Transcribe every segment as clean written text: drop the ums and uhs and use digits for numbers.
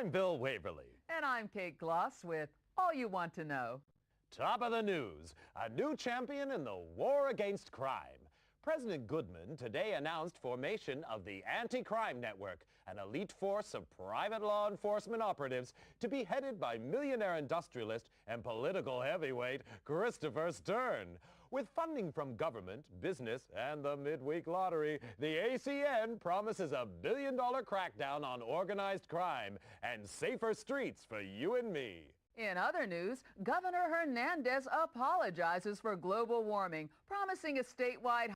I'm Bill Waverly. And I'm Kate Gloss with All You Want to Know. Top of the news, a new champion in the war against crime. President Goodman today announced formation of the Anti-Crime Network, an elite force of private law enforcement operatives to be headed by millionaire industrialist and political heavyweight Christopher Stern. With funding from government, business, and the midweek lottery, the ACN promises a billion-dollar crackdown on organized crime and safer streets for you and me. In other news, Governor Hernandez apologizes for global warming, promising a statewide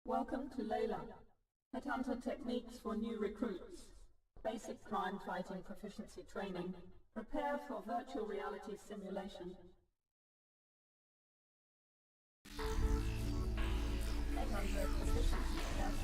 Welcome to Layla, Headhunter techniques for new recruits. Basic crime fighting proficiency training. Prepare for virtual reality simulation. Headhunter proficiency test.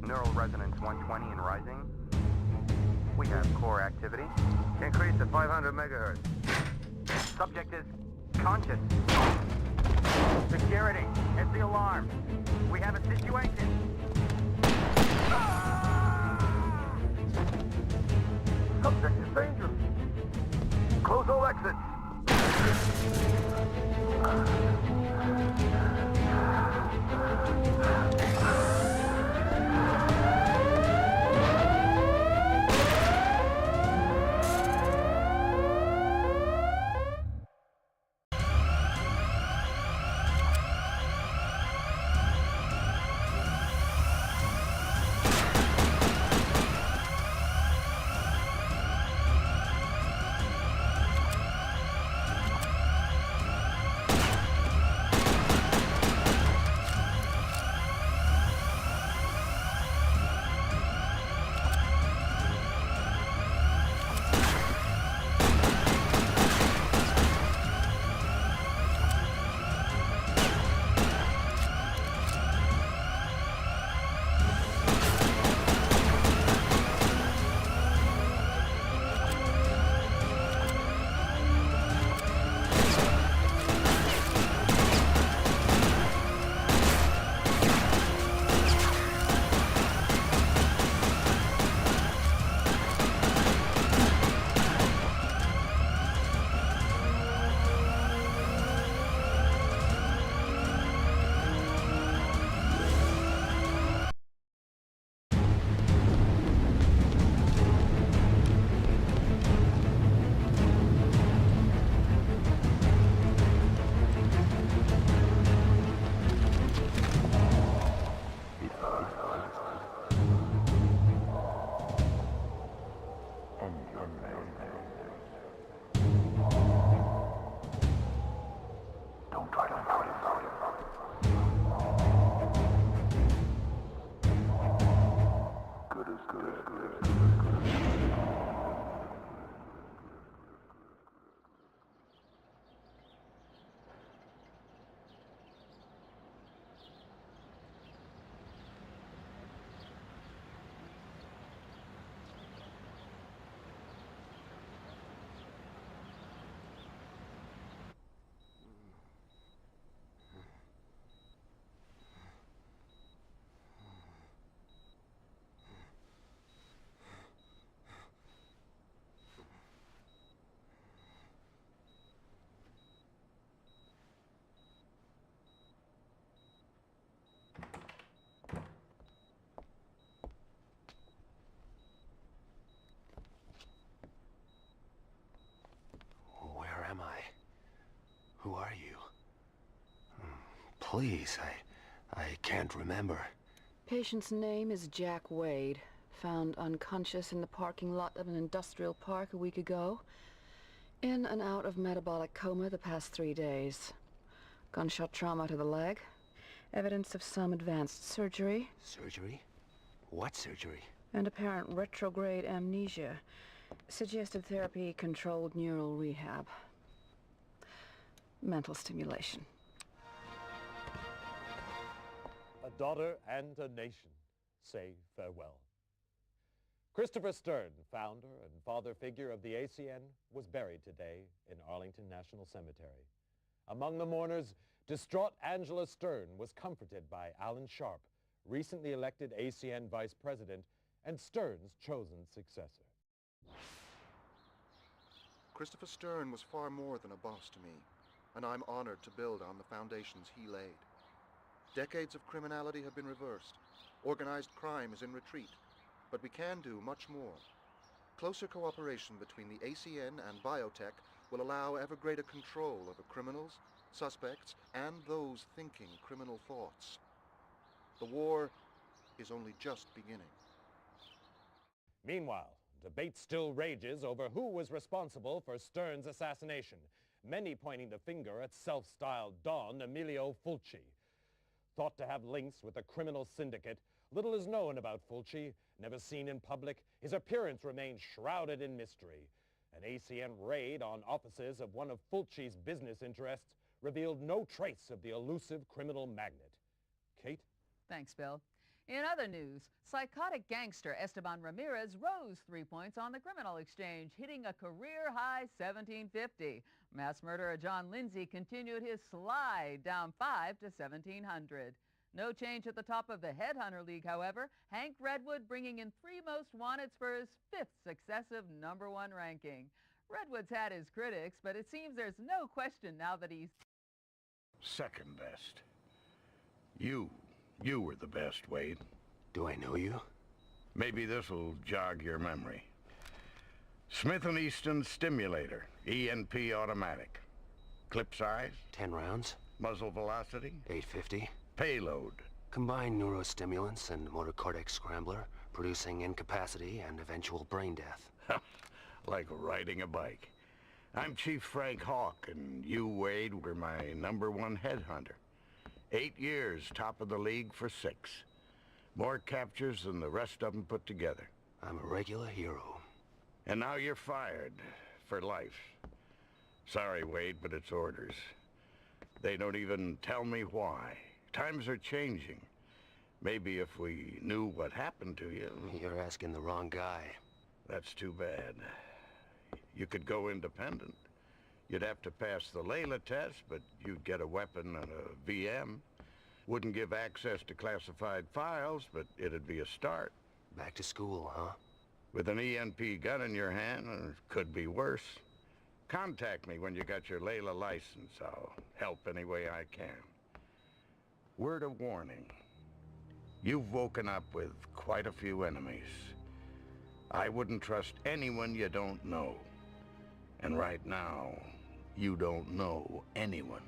Neural resonance 120 and rising. We have core activity. Increase to 500 megahertz. Subject is conscious. Security, it's the alarm. We have a situation. Subject is dangerous. Close all exits. Please, I can't remember. Patient's name is Jack Wade. Found unconscious in the parking lot of an industrial park a week ago. In and out of metabolic coma the past 3 days. Gunshot trauma to the leg. Evidence of some advanced surgery. Surgery? What surgery? And apparent retrograde amnesia. Suggestive therapy, controlled neural rehab. Mental stimulation. A daughter and a nation say farewell. Christopher Stern, founder and father figure of the ACN, was buried today in Arlington National Cemetery. Among the mourners, distraught Angela Stern was comforted by Alan Sharp, recently elected ACN vice president and Stern's chosen successor. Christopher Stern was far more than a boss to me, and I'm honored to build on the foundations he laid. Decades of criminality have been reversed. Organized crime is in retreat, but we can do much more. Closer cooperation between the ACN and biotech will allow ever greater control over criminals, suspects, and those thinking criminal thoughts. The war is only just beginning. Meanwhile, debate still rages over who was responsible for Stern's assassination, many pointing the finger at self-styled Don Emilio Fulci. Thought to have links with a criminal syndicate, little is known about Fulci. Never seen in public, his appearance remains shrouded in mystery. An ACN raid on offices of one of Fulci's business interests revealed no trace of the elusive criminal magnate. Kate? Thanks, Bill. In other news, psychotic gangster Esteban Ramirez rose 3 points on the criminal exchange, hitting a career-high 1750. Mass murderer John Lindsay continued his slide, down 5 to 1700. No change at the top of the Headhunter League, however. Hank Redwood bringing in 3 most wanted for his 5th successive #1 ranking. Redwood's had his critics, but it seems there's no question now that he's second best. You were the best, Wade. Do I know you? Maybe this'll jog your memory. Smith & Easton Stimulator, ENP automatic. Clip size? 10 rounds. Muzzle velocity? 850. Payload? Combined neurostimulants and motor cortex scrambler, producing incapacity and eventual brain death. Like riding a bike. I'm Chief Frank Hawk, and you, Wade, were my #1 headhunter. 8 years, top of the league for 6. More captures than the rest of them put together. I'm a regular hero. And now you're fired. For life. Sorry, Wade, but it's orders. They don't even tell me why. Times are changing. Maybe if we knew what happened to you... You're asking the wrong guy. That's too bad. You could go independent. You'd have to pass the Layla test, but you'd get a weapon and a VM. Wouldn't give access to classified files, but it'd be a start. Back to school, huh? With an ENP gun in your hand, it could be worse. Contact me when you got your Layla license. I'll help any way I can. Word of warning. You've woken up with quite a few enemies. I wouldn't trust anyone you don't know. And right now, you don't know anyone.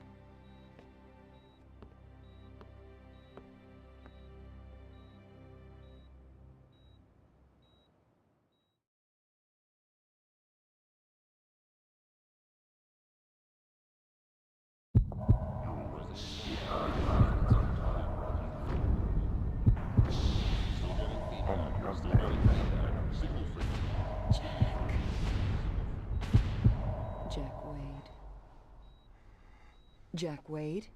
Jack Wade?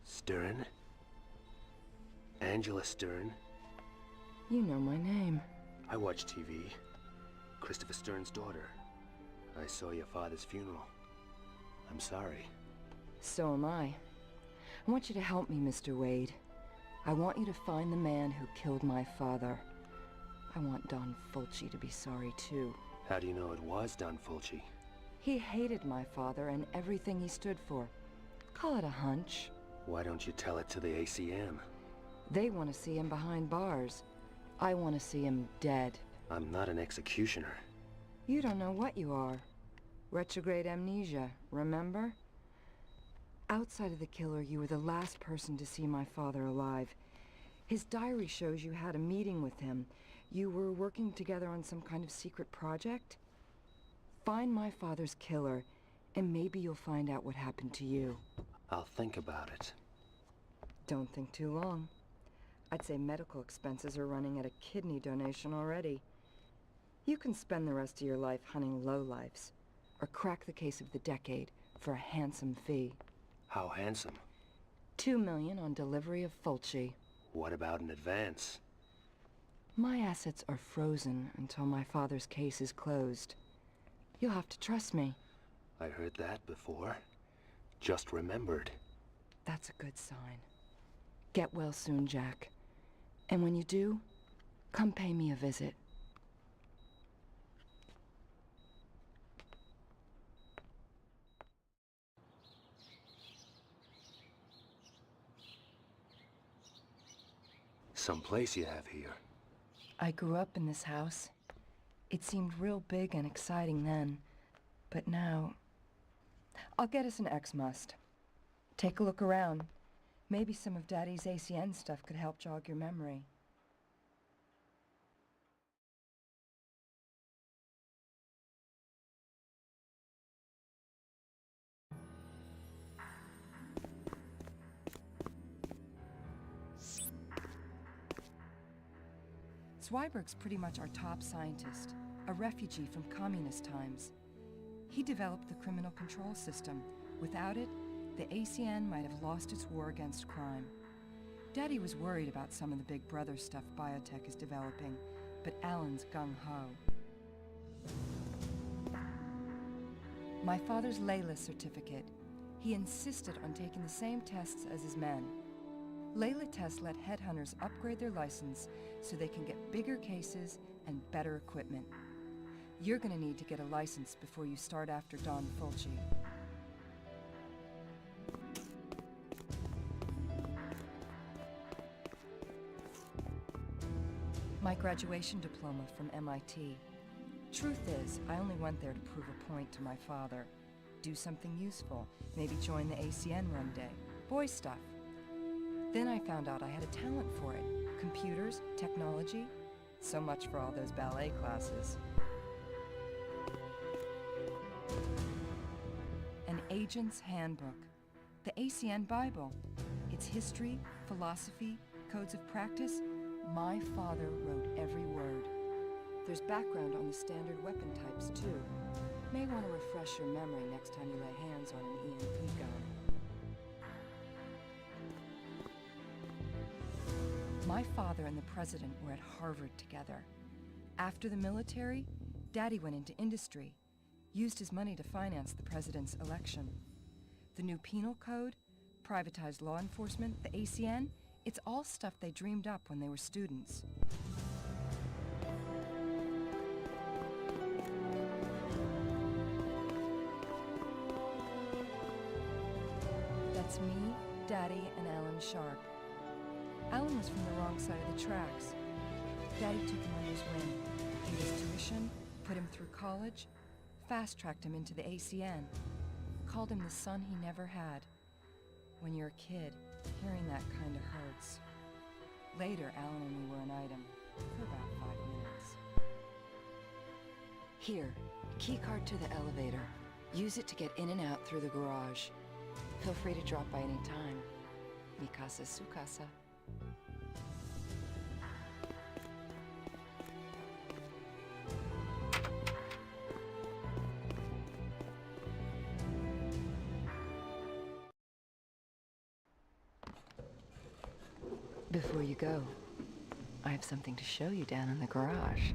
Stern? Angela Stern? You know my name. I watch TV. Christopher Stern's daughter. I saw your father's funeral. I'm sorry. So am I. I want you to help me, Mr. Wade. I want you to find the man who killed my father. I want Don Fulci to be sorry, too. How do you know it was Don Fulci? He hated my father and everything he stood for. Call it a hunch. Why don't you tell it to the ACM? They want to see him behind bars. I want to see him dead. I'm not an executioner. You don't know what you are. Retrograde amnesia, remember? Outside of the killer, you were the last person to see my father alive. His diary shows you had a meeting with him. You were working together on some kind of secret project? Find my father's killer, and maybe you'll find out what happened to you. I'll think about it. Don't think too long. I'd say medical expenses are running at a kidney donation already. You can spend the rest of your life hunting lowlifes, or crack the case of the decade for a handsome fee. How handsome? $2 million on delivery of Fulci. What about an advance? My assets are frozen until my father's case is closed. You'll have to trust me. I heard that before. Just remembered. That's a good sign. Get well soon, Jack. And when you do, come pay me a visit. Some place you have here. I grew up in this house. It seemed real big and exciting then, but now... I'll get us an X-Must. Take a look around. Maybe some of Daddy's ACN stuff could help jog your memory. Zweiberg's pretty much our top scientist, a refugee from communist times. He developed the criminal control system. Without it, the ACN might have lost its war against crime. Daddy was worried about some of the Big Brother stuff biotech is developing, but Alan's gung-ho. My father's Layla certificate. He insisted on taking the same tests as his men. Layla tests let headhunters upgrade their license so they can get bigger cases and better equipment. You're gonna need to get a license before you start after Don Fulci. My graduation diploma from MIT. Truth is, I only went there to prove a point to my father. Do something useful, maybe join the ACN one day. Boy stuff. Then I found out I had a talent for it. Computers, technology. So much for all those ballet classes. An Agent's Handbook. The ACN Bible. Its history, philosophy, codes of practice. My father wrote every word. There's background on the standard weapon types, too. May want to refresh your memory next time you lay hands on an EMP gun. My father and the president were at Harvard together. After the military, Daddy went into industry, used his money to finance the president's election. The new penal code, privatized law enforcement, the ACN, it's all stuff they dreamed up when they were students. That's me, Daddy, and Alan Sharp. Alan was from the wrong side of the tracks. Daddy took him under his wing, paid his tuition, put him through college, fast-tracked him into the ACN, called him the son he never had. When you're a kid, hearing that kind of hurts. Later, Alan and me were an item, for about 5 minutes. Here, key card to the elevator. Use it to get in and out through the garage. Feel free to drop by any time. Mi casa, su casa. Before you go, I have something to show you down in the garage.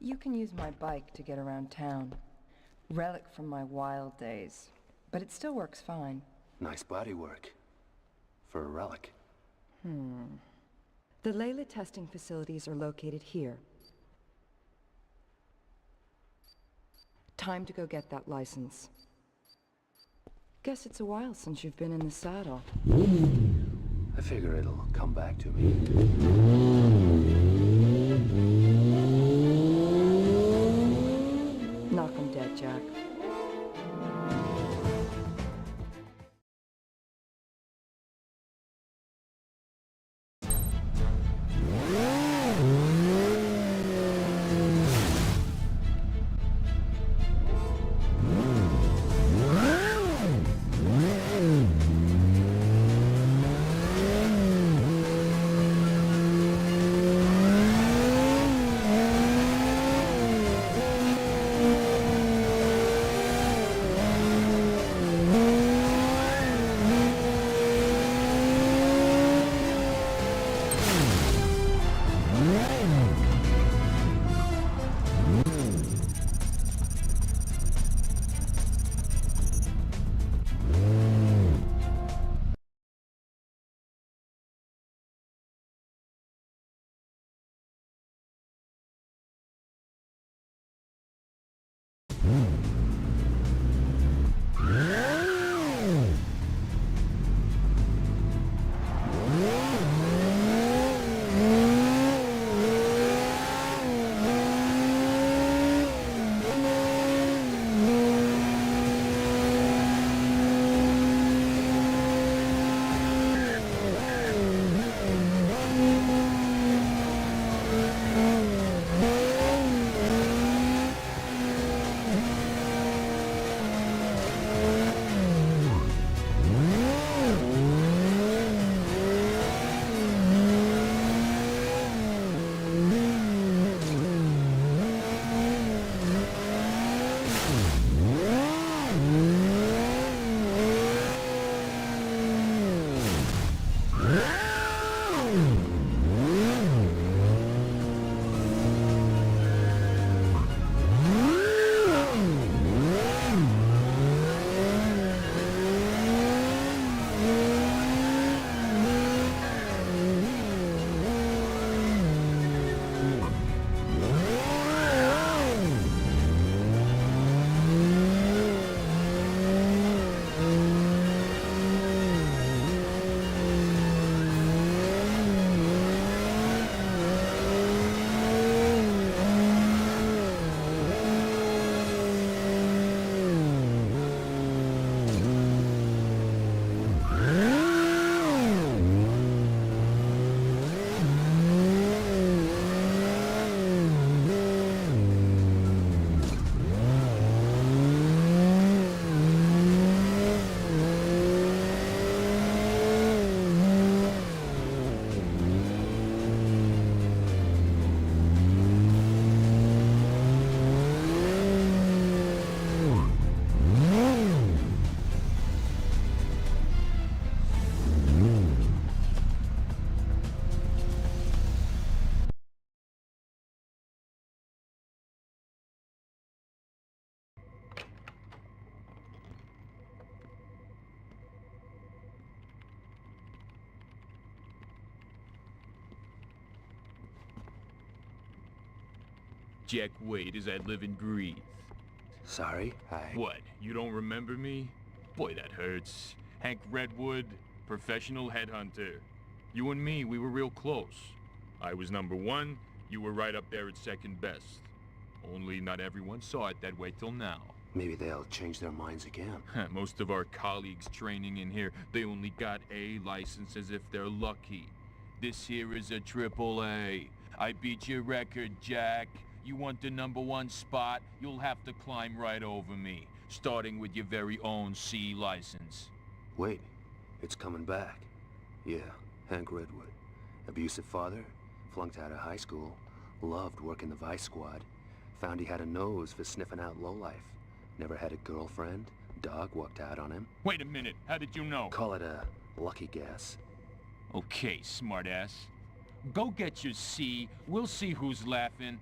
You can use my bike to get around town. Relic from my wild days, but it still works fine. Nice bodywork. For a relic. The Layla testing facilities are located here. Time to go get that license. Guess it's a while since you've been in the saddle. I figure it'll come back to me. Knock 'em dead, Jack. Jack Wade, as I live and breathe. Sorry, What, you don't remember me? Boy, that hurts. Hank Redwood, professional headhunter. You and me, we were real close. I was #1, you were right up there at second best. Only not everyone saw it that way till now. Maybe they'll change their minds again. Most of our colleagues training in here, they only got A licenses if they're lucky. This here is a AAA. I beat your record, Jack. You want the #1 spot, you'll have to climb right over me, starting with your very own C license. Wait, it's coming back. Yeah, Hank Redwood. Abusive father, flunked out of high school, loved working the Vice Squad, found he had a nose for sniffing out lowlife. Never had a girlfriend, dog walked out on him. Wait a minute, how did you know? Call it a lucky guess. Okay, smartass. Go get your C, we'll see who's laughing.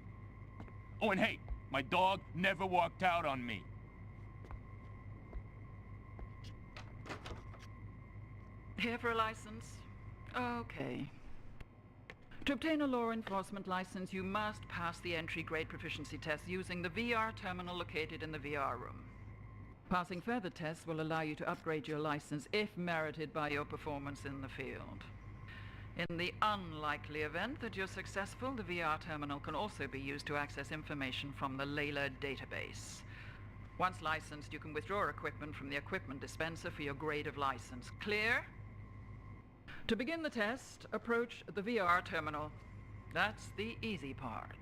Oh, and hey, my dog never walked out on me. Here for a license? Okay. To obtain a law enforcement license, you must pass the entry-grade proficiency test using the VR terminal located in the VR room. Passing further tests will allow you to upgrade your license if merited by your performance in the field. In the unlikely event that you're successful, the VR terminal can also be used to access information from the Layla database. Once licensed, you can withdraw equipment from the equipment dispenser for your grade of license. Clear? To begin the test, approach the VR terminal. That's the easy part.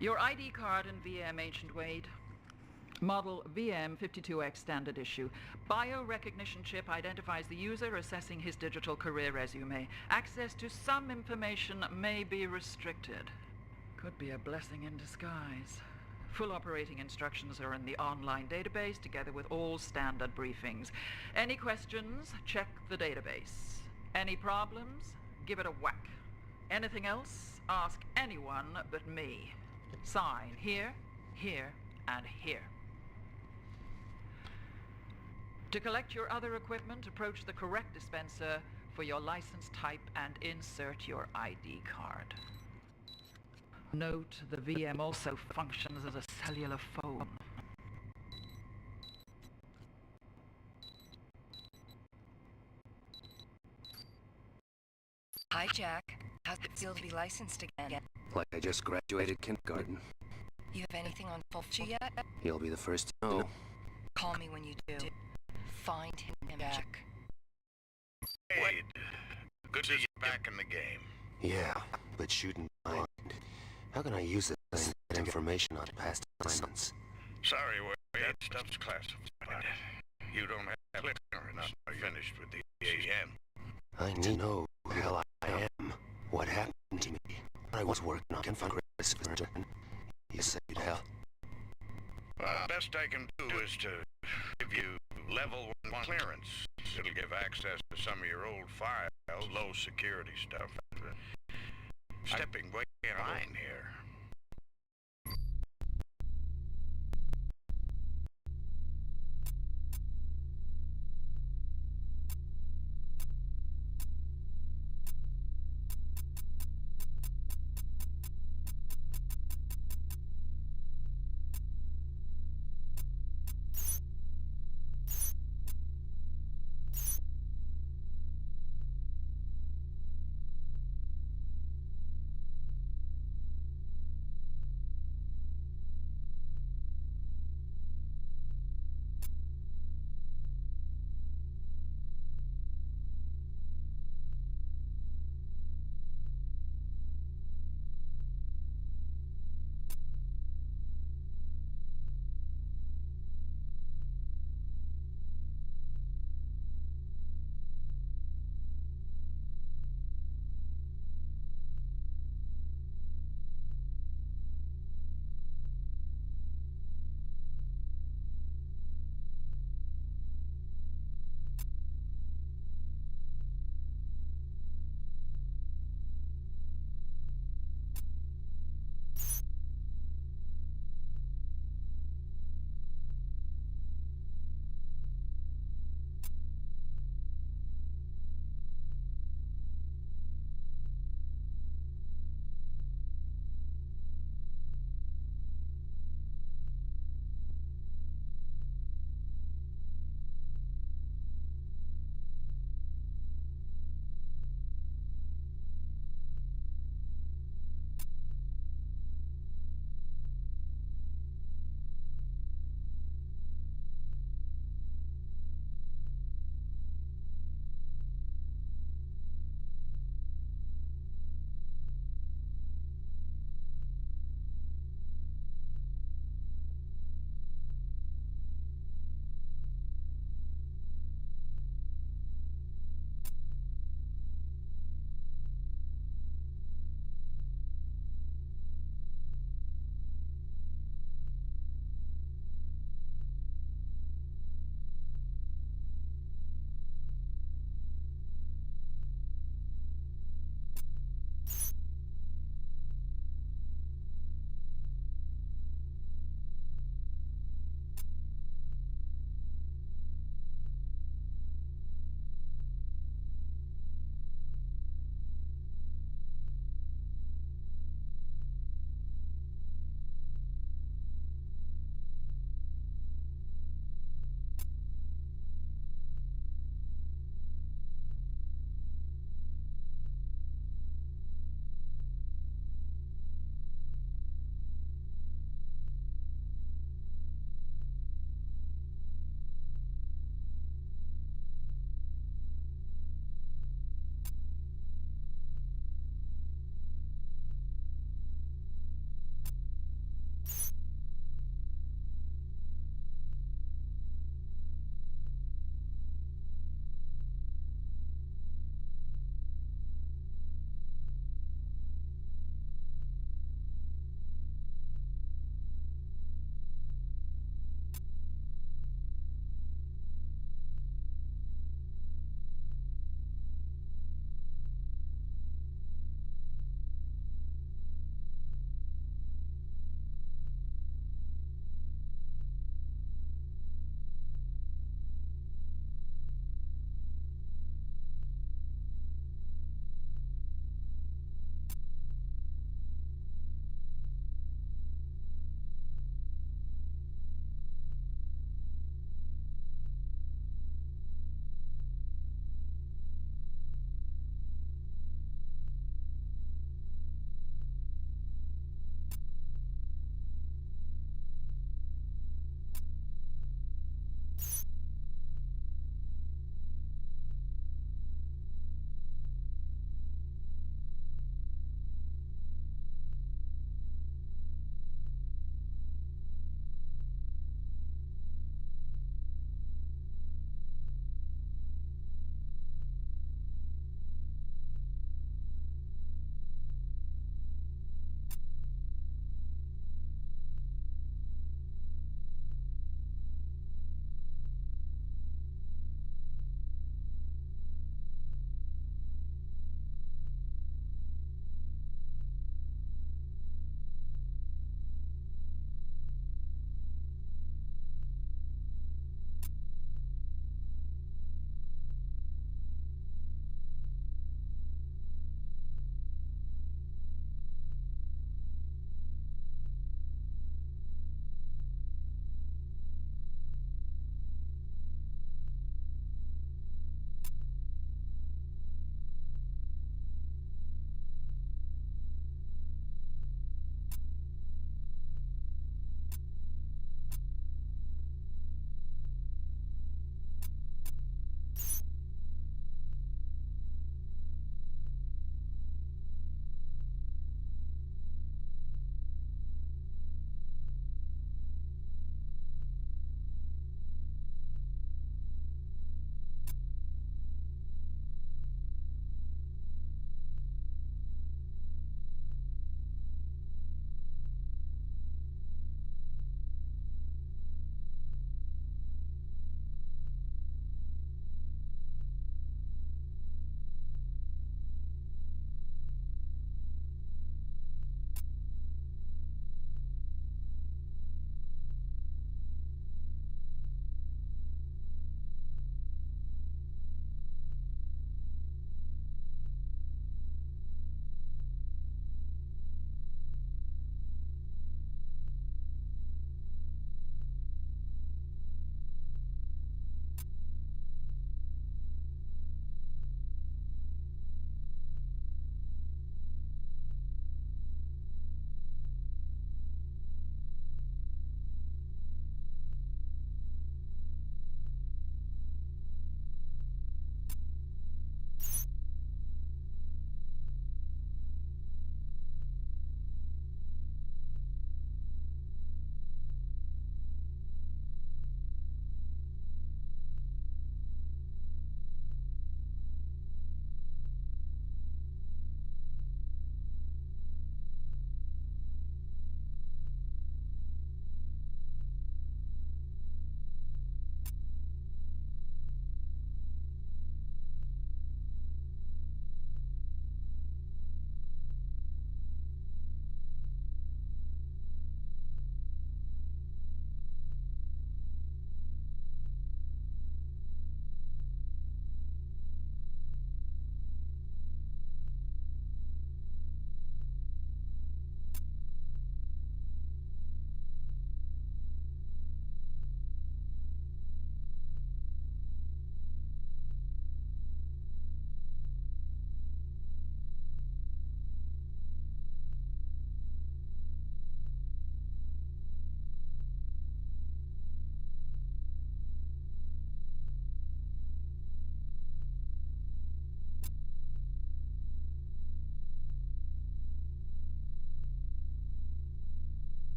Your ID card in VM, Ancient Wade. Model VM52X standard issue. Biorecognition chip identifies the user, assessing his digital career resume. Access to some information may be restricted. Could be a blessing in disguise. Full operating instructions are in the online database, together with all standard briefings. Any questions? Check the database. Any problems? Give it a whack. Anything else? Ask anyone but me. Sign here, here, and here. To collect your other equipment, approach the correct dispenser for your license type and insert your ID card. Note, the VM also functions as a cellular phone. Hi, Jack. How's it feel to be licensed again? Like I just graduated kindergarten. You have anything on Fulci yet? You'll be the first to know. Call me when you do. Find him, Jack. Wade, good to see you back in the game. Yeah, but shooting blind. How can I use this thing to get information on past assignments? Sorry, Wade, that stuff's classified. You don't have clearance. Are you finished with the AN? I need to know who the hell I am. What happened to me? I was working on configuration. You said you'd help. Best I can do is to give you level 1 clearance. It'll give access to some of your old files, low security stuff. Stepping way in line here.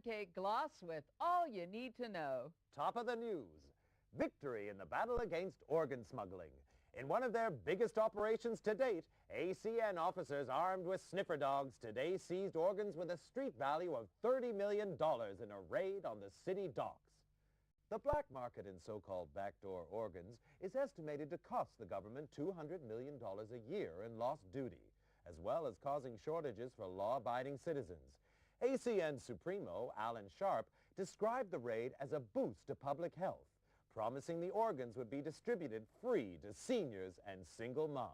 pancake gloss with all you need to know. Top of the news. Victory in the battle against organ smuggling. In one of their biggest operations to date, ACN officers armed with sniffer dogs today seized organs with a street value of $30 million in a raid on the city docks. The black market in so-called backdoor organs is estimated to cost the government $200 million a year in lost duty, as well as causing shortages for law-abiding citizens. ACN Supremo, Alan Sharp, described the raid as a boost to public health, promising the organs would be distributed free to seniors and single moms.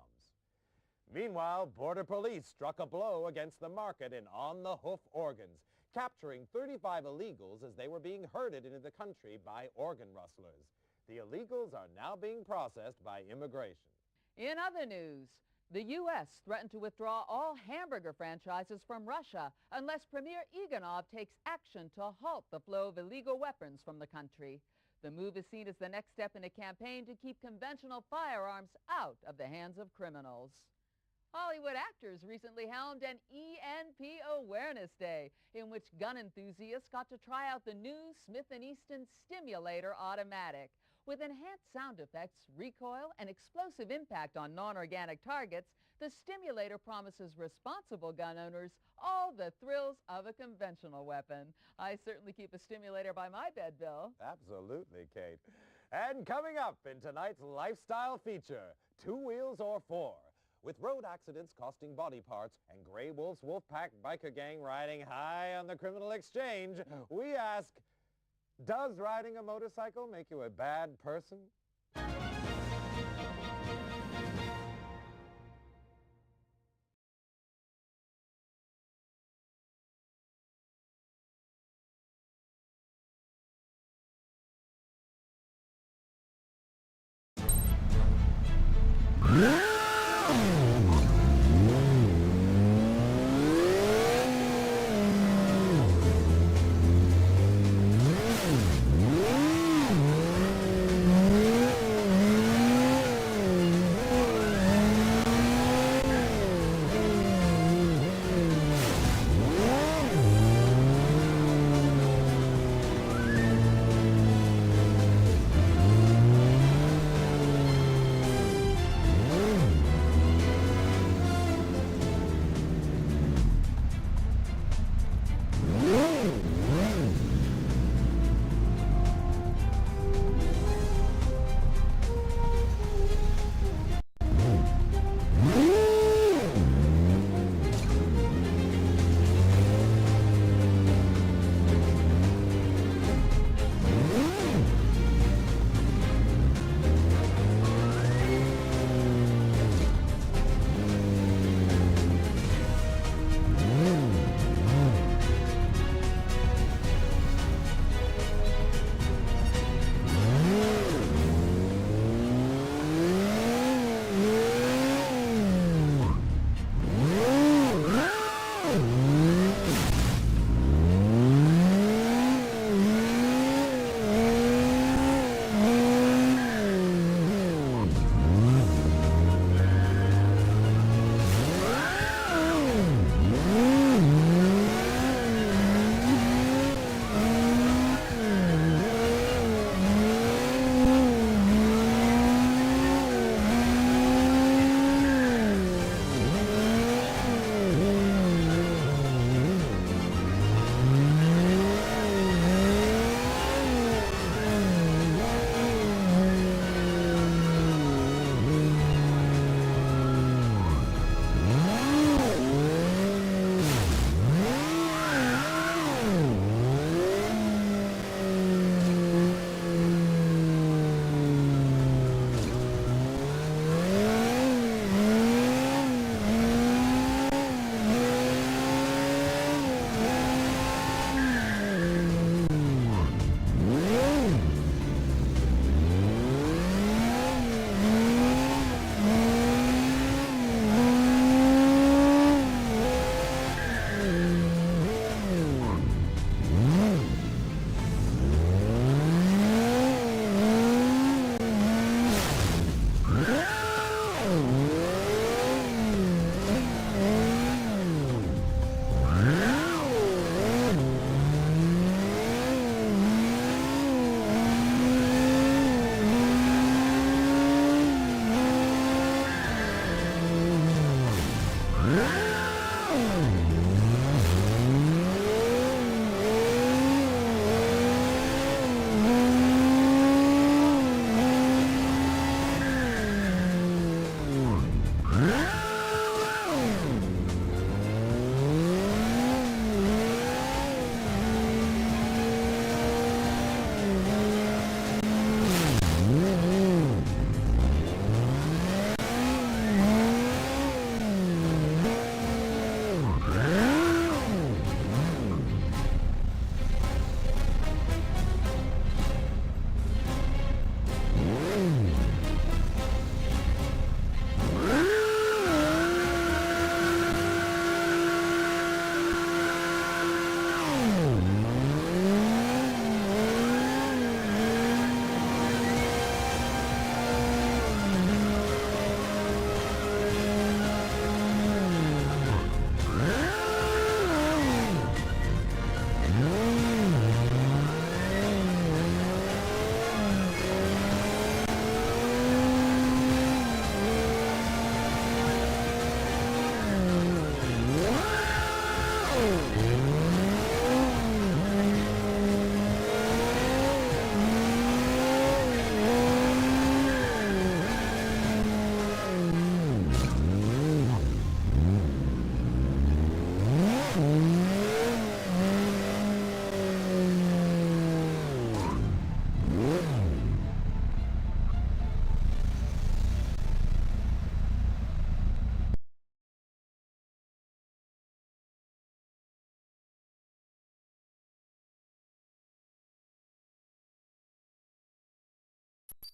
Meanwhile, Border Police struck a blow against the market in on-the-hoof organs, capturing 35 illegals as they were being herded into the country by organ rustlers. The illegals are now being processed by immigration. In other news, the U.S. threatened to withdraw all hamburger franchises from Russia unless Premier Iganov takes action to halt the flow of illegal weapons from the country. The move is seen as the next step in a campaign to keep conventional firearms out of the hands of criminals. Hollywood actors recently helmed an ENP Awareness Day, in which gun enthusiasts got to try out the new Smith & Easton Stimulator Automatic. With enhanced sound effects, recoil, and explosive impact on non-organic targets, the Stimulator promises responsible gun owners all the thrills of a conventional weapon. I certainly keep a stimulator by my bed, Bill. Absolutely, Kate. And coming up in tonight's lifestyle feature, 2 wheels or 4. With road accidents costing body parts and Grey Wolf's Wolfpack biker gang riding high on the criminal exchange, we ask, does riding a motorcycle make you a bad person?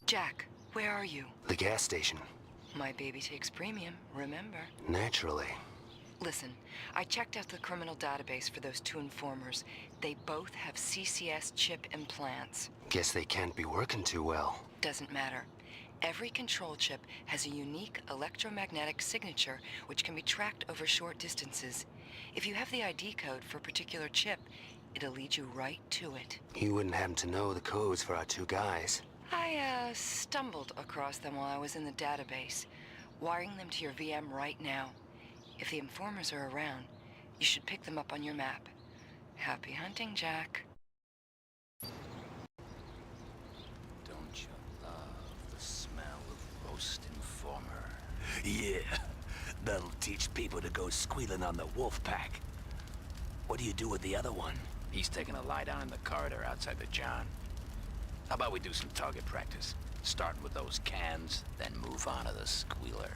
Jack, where are you? The gas station. My baby takes premium, remember? Naturally. Listen, I checked out the criminal database for those two informers. They both have CCS chip implants. Guess they can't be working too well. Doesn't matter. Every control chip has a unique electromagnetic signature which can be tracked over short distances. If you have the ID code for a particular chip, it'll lead you right to it. You wouldn't happen to know the codes for our two guys? I stumbled across them while I was in the database. Wiring them to your VM right now. If the informers are around, you should pick them up on your map. Happy hunting, Jack. Don't you love the smell of roast informer? Yeah, that'll teach people to go squealing on the wolf pack. What do you do with the other one? He's taking a lie down in the corridor outside the John. How about we do some target practice? Starting with those cans, then move on to the squealer.